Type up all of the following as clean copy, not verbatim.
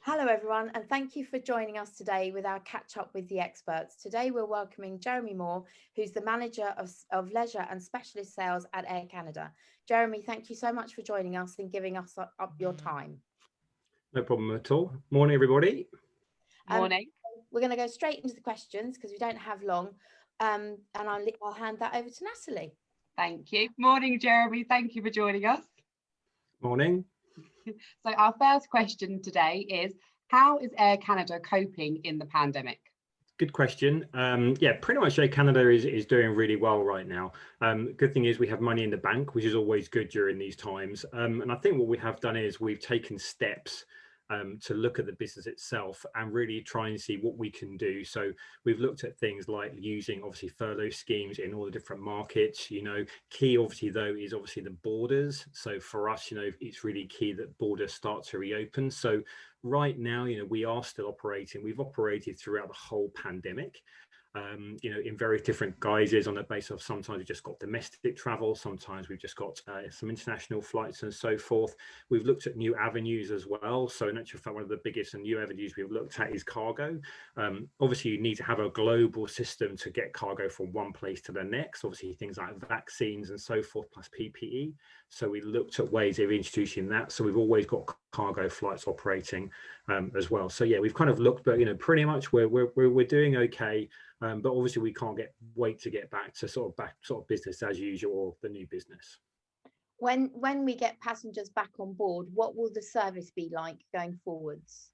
Hello everyone, and thank you for joining us today with our catch up with the experts. Today we're welcoming Jeremy Moore, who's the manager of leisure and specialist sales at Air Canada. Jeremy, thank you so much for joining us and giving us up your time. No problem at all. Morning, everybody. Morning. We're going to go straight into the questions because we don't have long, and I'll hand that over to Natalie. Thank you. Morning, Jeremy. Thank you for joining us. Morning. So our first question today is, how is Air Canada coping in the pandemic? Good question. Yeah, pretty much Air Canada is doing really well right now. Good thing is we have money in the bank, which is always good during these times. And I think what we have done is we've taken steps to look at the business itself and really try and see what we can do. So we've looked at things like using obviously furlough schemes in all the different markets. Key obviously though is obviously the borders. So for us, it's really key that borders start to reopen. So right now, we are still operating. We've operated throughout the whole pandemic. In very different guises on the basis of sometimes we've just got domestic travel, sometimes we've just got some international flights and so forth. We've looked at new avenues as well. So in actual fact, one of the biggest and new avenues we've looked at is cargo. Obviously, you need to have a global system to get cargo from one place to the next. Obviously, things like vaccines and so forth, plus PPE. So we looked at ways of introducing that. So we've always got cargo flights operating as well. So yeah, we've kind of looked, but pretty much we're doing okay. But obviously we can't wait to get back to business as usual, or the new business. When we get passengers back on board, what will the service be like going forwards?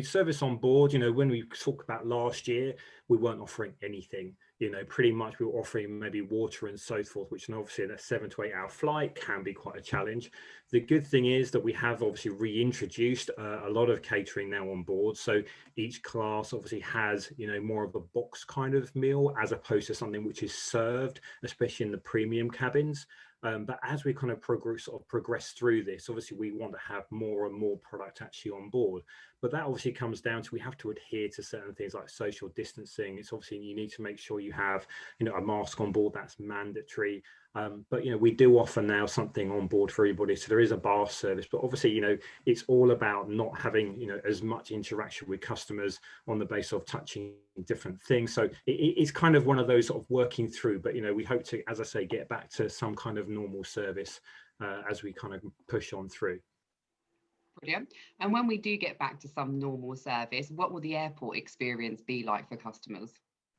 Service on board, when we talk about last year, we weren't offering anything. Pretty much we were offering maybe water and so forth, which obviously in a 7 to 8 hour flight can be quite a challenge. The good thing is that we have obviously reintroduced a lot of catering now on board. So each class obviously has, more of a box kind of meal as opposed to something which is served, especially in the premium cabins. But as we kind of progress through this, obviously we want to have more and more product actually on board. But that obviously comes down to we have to adhere to certain things like social distancing. It's obviously you need to make sure you have a mask on board. That's mandatory. But we do offer now something on board for everybody. So there is a bar service, but obviously it's all about not having as much interaction with customers on the basis of touching different things. So it's kind of one of those sort of working through. But we hope to, as I say, get back to some kind of normal service as we kind of push on through. Brilliant. And when we do get back to some normal service, what will the airport experience be like for customers?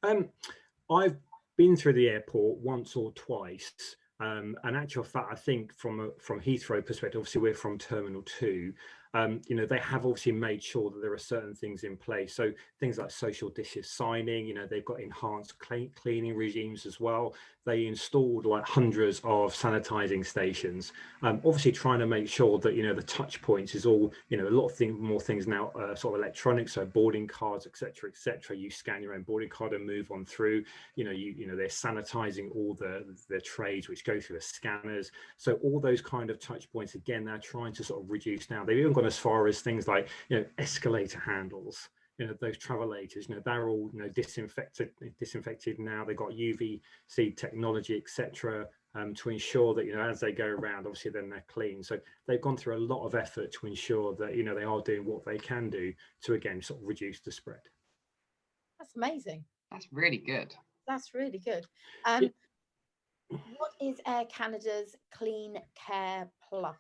I've been through the airport once or twice. And actual fact, I think from Heathrow perspective, obviously we're from Terminal 2, they have obviously made sure that there are certain things in place. So things like social distance signing, they've got enhanced cleaning regimes as well. They installed like hundreds of sanitizing stations, obviously trying to make sure that, the touch points is all, a lot of more things now sort of electronic. So boarding cards, etc., etc. You scan your own boarding card and move on through, they're sanitizing all the trays which go through the scanners. So all those kind of touch points, again, they're trying to sort of reduce now. They've even gone as far as things like, escalator handles, those travelators, they're all, disinfected now. They've got UVC technology, etc., to ensure that, as they go around, obviously then they're clean. So they've gone through a lot of effort to ensure that, they are doing what they can do to, again, sort of reduce the spread. That's amazing. That's really good. That's really good. What is Air Canada's Clean Care Plus?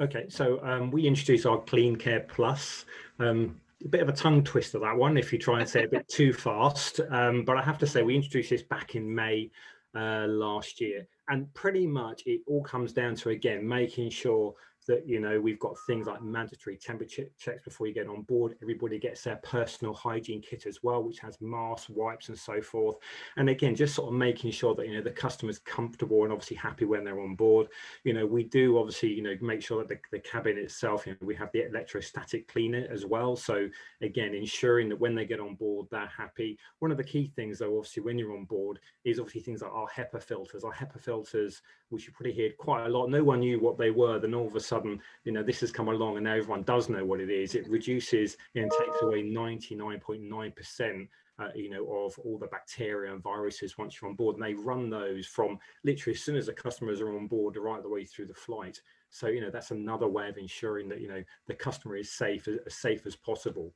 Okay, so we introduced our Clean Care Plus. A bit of a tongue twister, that one, if you try and say a bit too fast. But I have to say, we introduced this back in May last year. And pretty much it all comes down to, again, making sure that, we've got things like mandatory temperature checks before you get on board. Everybody gets their personal hygiene kit as well, which has masks, wipes and so forth. And again, just sort of making sure that, the customer's comfortable and obviously happy when they're on board. We do obviously, make sure that the cabin itself, we have the electrostatic cleaner as well. So again, ensuring that when they get on board, they're happy. One of the key things though, obviously, when you're on board is obviously things like our HEPA filters. Our HEPA filters, which you probably heard quite a lot. No one knew what they were. Then all of a sudden, this has come along and now everyone does know what it is. It reduces and takes away 99.9% you know, of all the bacteria and viruses once you're on board, and they run those from literally as soon as the customers are on board right the way through the flight. So, you know, that's another way of ensuring that, you know, the customer is safe as possible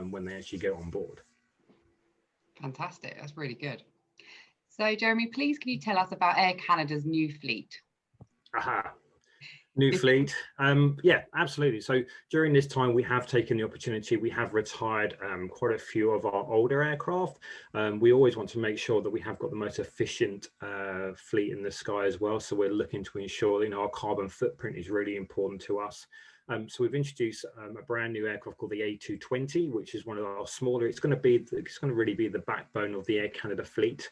when they actually get on board. Fantastic. That's really good. So, Jeremy, please can you tell us about Air Canada's new fleet? Aha. New fleet. Yeah, absolutely. So during this time, we have taken the opportunity, we have retired quite a few of our older aircraft. We always want to make sure that we have got the most efficient fleet in the sky as well. So we're looking to ensure, you know, our carbon footprint is really important to us. So we've introduced a brand new aircraft called the A220, which is one of our smaller. It's going to really be the backbone of the Air Canada fleet.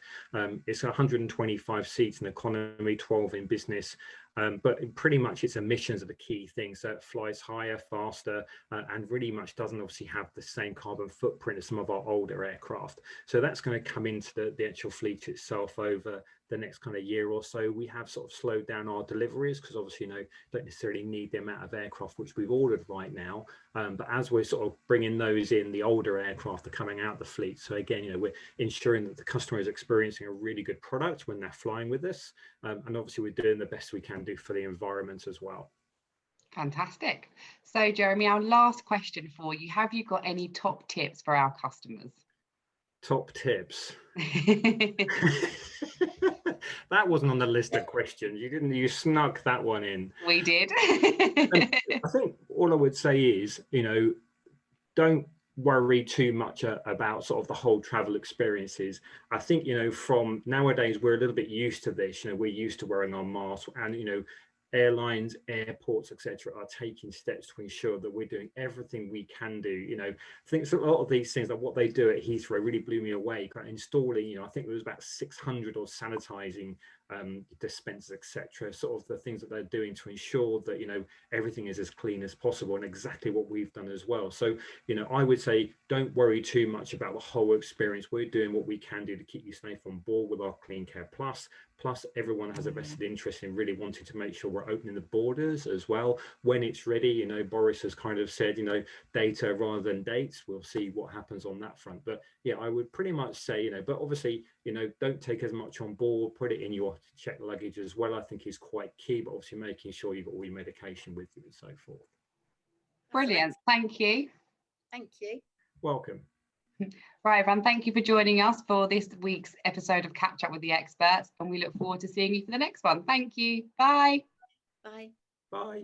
It's 125 seats in economy, 12 in business. But pretty much its emissions are the key thing. So it flies higher, faster, and really much doesn't obviously have the same carbon footprint as some of our older aircraft. So that's going to come into the actual fleet itself over the next kind of year or so. We have sort of slowed down our deliveries because obviously, you know, don't necessarily need the amount of aircraft which we've ordered right now. But as we're sort of bringing those in, the older aircraft are coming out of the fleet. So again, you know, we're ensuring that the customer is experiencing a really good product when they're flying with us. And obviously we're doing the best we can do for the environment as well. Fantastic. So, Jeremy, our last question for you, have you got any top tips for our customers? Top tips. That wasn't on the list of questions. You snuck that one in. We did. I think all I would say is, you know, don't worry too much about sort of the whole travel experiences. I think, you know, from nowadays, we're a little bit used to this. You know, we're used to wearing our masks, and, you know, airlines, airports, etc., are taking steps to ensure that we're doing everything we can do. You know, I think a lot of these things, like what they do at Heathrow, really blew me away. Installing, you know, I think there was about 600 or sanitizing dispensers, etc., sort of the things that they're doing to ensure that, you know, everything is as clean as possible, and exactly what we've done as well. So, you know, I would say don't worry too much about the whole experience. We're doing what we can do to keep you safe on board with our Clean Care Plus. Plus, everyone has a vested interest in really wanting to make sure we're opening the borders as well when it's ready. You know, Boris has kind of said, you know, data rather than dates. We'll see what happens on that front. But yeah, I would pretty much say, you know, but obviously, you know, don't take as much on board, put it in your checked luggage as well, I think is quite key, but obviously making sure you've got all your medication with you and so forth. Brilliant. Thank you. Thank you. Welcome. Right, everyone, thank you for joining us for this week's episode of Catch Up with the Experts, and we look forward to seeing you for the next one. Thank you. Bye. Bye. Bye.